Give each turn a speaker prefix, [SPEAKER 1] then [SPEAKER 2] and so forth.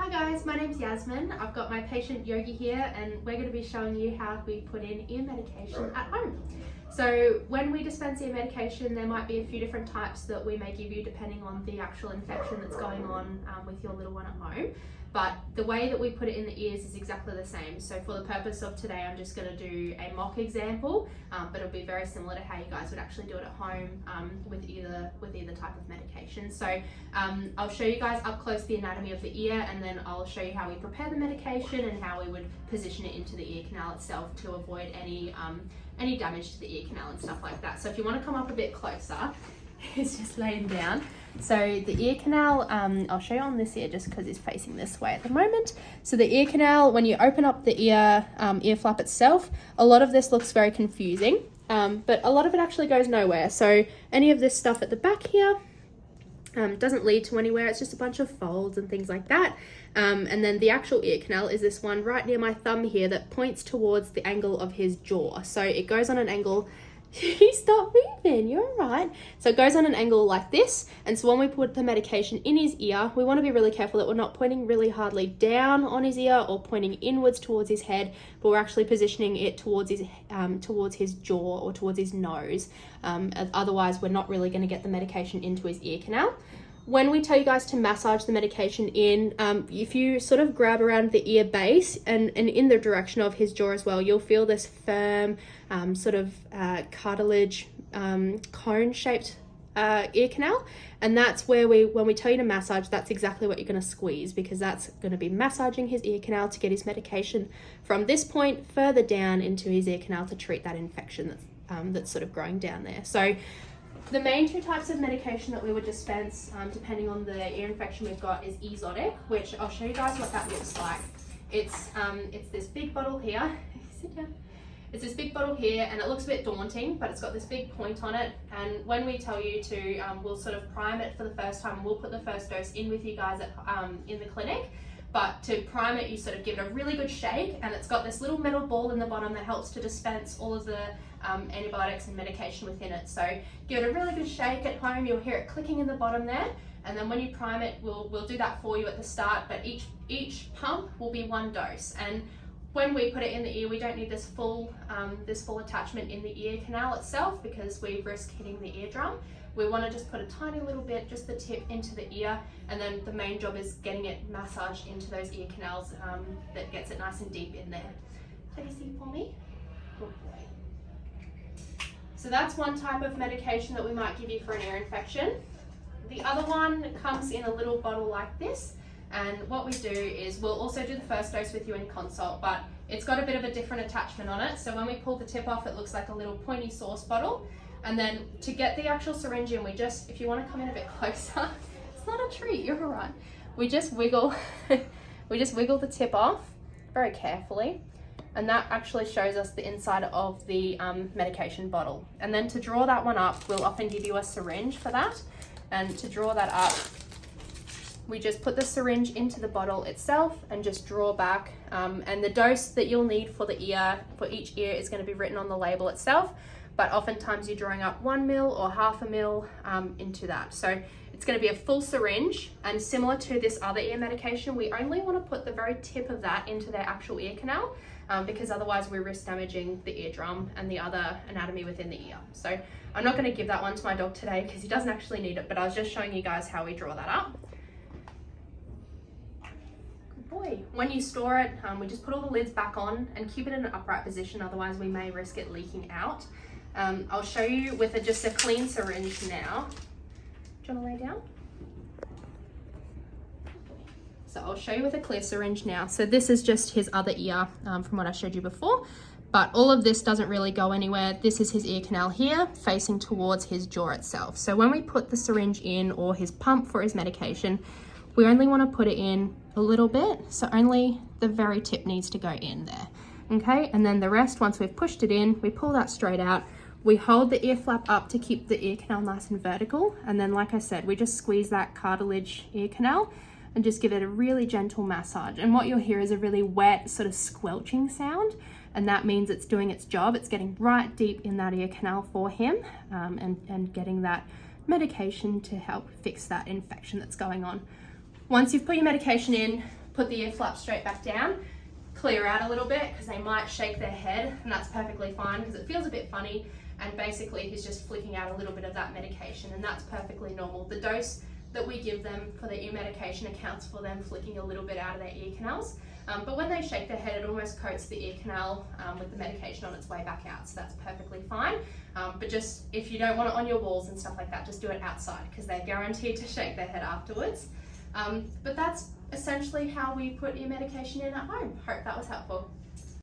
[SPEAKER 1] Hi guys, my name's Yasmin. I've got my patient Yogi here and we're going to be showing you how we put in ear medication at home. So when we dispense ear medication, there might be a few different types that we may give you depending on the actual infection that's going on with your little one at home. But the way that we put it in the ears is exactly the same. So for the purpose of today, I'm just going to do a mock example, but it'll be very similar to how you guys would actually do it at home with either type of medication. So I'll show you guys up close the anatomy of the ear, and then I'll show you how we prepare the medication and how we would position it into the ear canal itself to avoid any damage to the ear canal and stuff like that. So if you want to come up a bit closer, it's just laying down. So the ear canal, I'll show you on this ear just because it's facing this way at the moment. So the ear canal, when you open up the ear flap itself, a lot of this looks very confusing, but a lot of it actually goes nowhere. So any of this stuff at the back here doesn't lead to anywhere. It's just a bunch of folds and things like that. And then the actual ear canal is this one right near my thumb here that points towards the angle of his jaw. So it goes on an angle. You stop moving, you're all right. So it goes on an angle like this, and so when we put the medication in his ear, we want to be really careful that we're not pointing really hardly down on his ear or pointing inwards towards his head, but we're actually positioning it towards his jaw or towards his nose. Otherwise, we're not really going to get the medication into his ear canal. When we tell you guys to massage the medication in, if you sort of grab around the ear base and in the direction of his jaw as well, you'll feel this firm sort of cartilage cone-shaped ear canal. And that's where when we tell you to massage, that's exactly what you're going to squeeze, because that's going to be massaging his ear canal to get his medication from this point further down into his ear canal to treat that infection that's sort of growing down there. So the main two types of medication that we would dispense, depending on the ear infection we've got, is exotic, which I'll show you guys what that looks like. It's this big bottle here. Sit down. It's this big bottle here, and it looks a bit daunting, but it's got this big point on it. And when we tell you to, we'll sort of prime it for the first time. We'll put the first dose in with you guys in the clinic. But to prime it, you sort of give it a really good shake, and it's got this little metal ball in the bottom that helps to dispense all of the antibiotics and medication within it. So give it a really good shake at home. You'll hear it clicking in the bottom there, and then when you prime it, we'll do that for you at the start. But each pump will be one dose, and when we put it in the ear, we don't need this full attachment in the ear canal itself, because we risk hitting the eardrum. We want to just put a tiny little bit, just the tip, into the ear, and then the main job is getting it massaged into those ear canals that gets it nice and deep in there. Take a seat for me. Good boy. So that's one type of medication that we might give you for an ear infection. The other one comes in a little bottle like this, and what we do is we'll also do the first dose with you in consult, but it's got a bit of a different attachment on it. So when we pull the tip off, it looks like a little pointy sauce bottle. And then to get the actual syringe in, if you want to come in a bit closer, it's not a treat, you're all right. We just wiggle, the tip off very carefully, and that actually shows us the inside of the medication bottle. And then to draw that one up, we'll often give you a syringe for that. And to draw that up, we just put the syringe into the bottle itself and just draw back. And the dose that you'll need for each ear is going to be written on the label itself. But oftentimes you're drawing up 1 ml or half a ml into that. So it's going to be a full syringe, and similar to this other ear medication, we only want to put the very tip of that into their actual ear canal, because otherwise we risk damaging the eardrum and the other anatomy within the ear. So I'm not going to give that one to my dog today because he doesn't actually need it, but I was just showing you guys how we draw that up. Good boy. When you store it, we just put all the lids back on and keep it in an upright position, otherwise we may risk it leaking out. I'll show you with just a clean syringe now. Do you want to lay down? So I'll show you with a clear syringe now. So this is just his other ear from what I showed you before, but all of this doesn't really go anywhere. This is his ear canal here facing towards his jaw itself. So when we put the syringe in, or his pump for his medication, we only want to put it in a little bit. So only the very tip needs to go in there. Okay, and then the rest, once we've pushed it in, we pull that straight out. We hold the ear flap up to keep the ear canal nice and vertical. And then, like I said, we just squeeze that cartilage ear canal and just give it a really gentle massage. And what you'll hear is a really wet sort of squelching sound. And that means it's doing its job. It's getting right deep in that ear canal for him and getting that medication to help fix that infection that's going on. Once you've put your medication in, put the ear flap straight back down, clear out a little bit because they might shake their head, and that's perfectly fine because it feels a bit funny, and basically he's just flicking out a little bit of that medication, and that's perfectly normal. The dose that we give them for the ear medication accounts for them flicking a little bit out of their ear canals. But when they shake their head, it almost coats the ear canal with the medication on its way back out, so that's perfectly fine. But just, if you don't want it on your walls and stuff like that, just do it outside because they're guaranteed to shake their head afterwards. But that's essentially how we put ear medication in at home. Hope that was helpful.